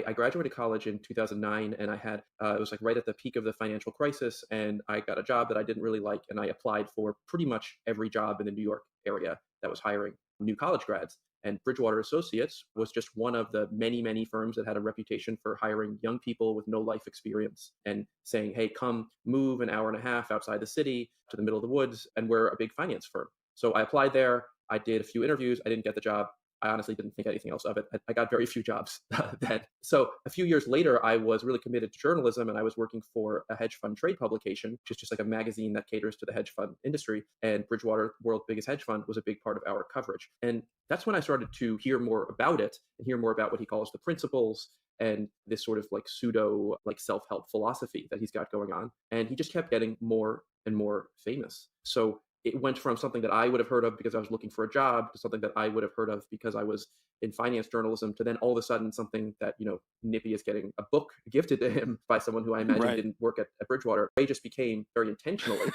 I graduated college in 2009, and I had it was like right at the peak of the financial crisis, and I got a job that I didn't really like, and I applied for pretty much every job in the New York area that was hiring new college grads. And Bridgewater Associates was just one of the many, many firms that had a reputation for hiring young people with no life experience and saying, hey, come move an hour and a half outside the city to the middle of the woods, and we're a big finance firm. So I applied there. I did a few interviews. I didn't get the job. I honestly didn't think anything else of it. I got very few jobs then. So a few years later, I was really committed to journalism, and I was working for a hedge fund trade publication, which is just like a magazine that caters to the hedge fund industry. And Bridgewater, world's biggest hedge fund, was a big part of our coverage. And that's when I started to hear more about it and hear more about what he calls the principles and this sort of like pseudo like self-help philosophy that he's got going on. And he just kept getting more and more famous. So it went from something that I would have heard of because I was looking for a job to something that I would have heard of because I was in finance journalism to then all of a sudden something that, Nippy is getting a book gifted to him by someone who I imagine Right. didn't work at Bridgewater. They just became very intentionally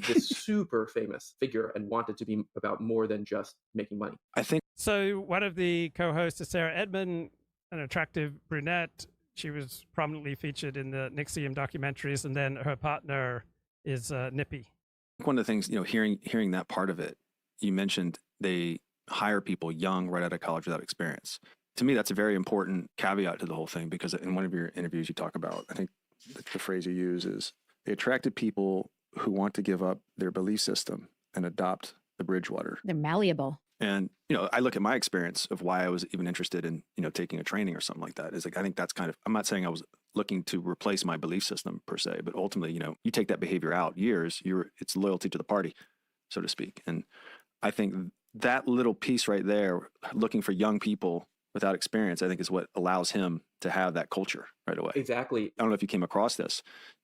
this super famous figure and wanted to be about more than just making money. I think So one of the co-hosts is Sarah Edmond, an attractive brunette. She was prominently featured in the Nixium documentaries, and then her partner is Nippy. one of the things, hearing that part of it, you mentioned they hire people young right out of college without experience. To me, that's a very important caveat to the whole thing, because in one of your interviews you talk about, I think the phrase you use is, they attracted people who want to give up their belief system and adopt the Bridgewater. They're malleable. And, I look at my experience of why I was even interested in, taking a training or something like that. Is like, I think that's kind of, I'm not saying I was looking to replace my belief system per se, but ultimately, you take that behavior out years, it's loyalty to the party, so to speak. And I think that little piece right there, looking for young people without experience, I think is what allows him to have that culture right away. Exactly. I don't know if you came across this.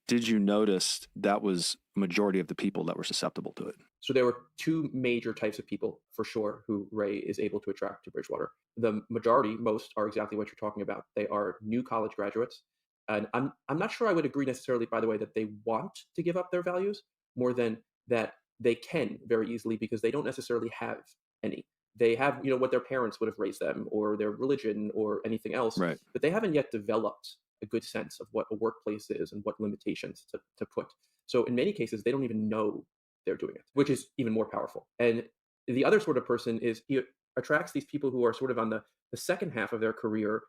Did you notice that was majority of the people that were susceptible to it? So there were two major types of people for sure who Ray is able to attract to Bridgewater. The majority, most, are exactly what you're talking about. They are new college graduates. And I'm not sure I would agree necessarily, by the way, that they want to give up their values more than that they can very easily, because they don't necessarily have any. They have, what their parents would have raised them, or their religion, or anything else. Right. But they haven't yet developed a good sense of what a workplace is and what limitations to put. So in many cases, they don't even know they're doing it, which is even more powerful. And the other sort of person is, he attracts these people who are sort of on the second half of their career,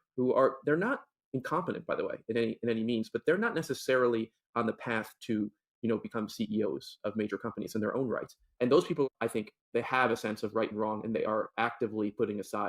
they're not incompetent, by the way, in any means, but they're not necessarily on the path to become CEOs of major companies in their own right. And those people, I think, they have a sense of right and wrong, and they are actively putting aside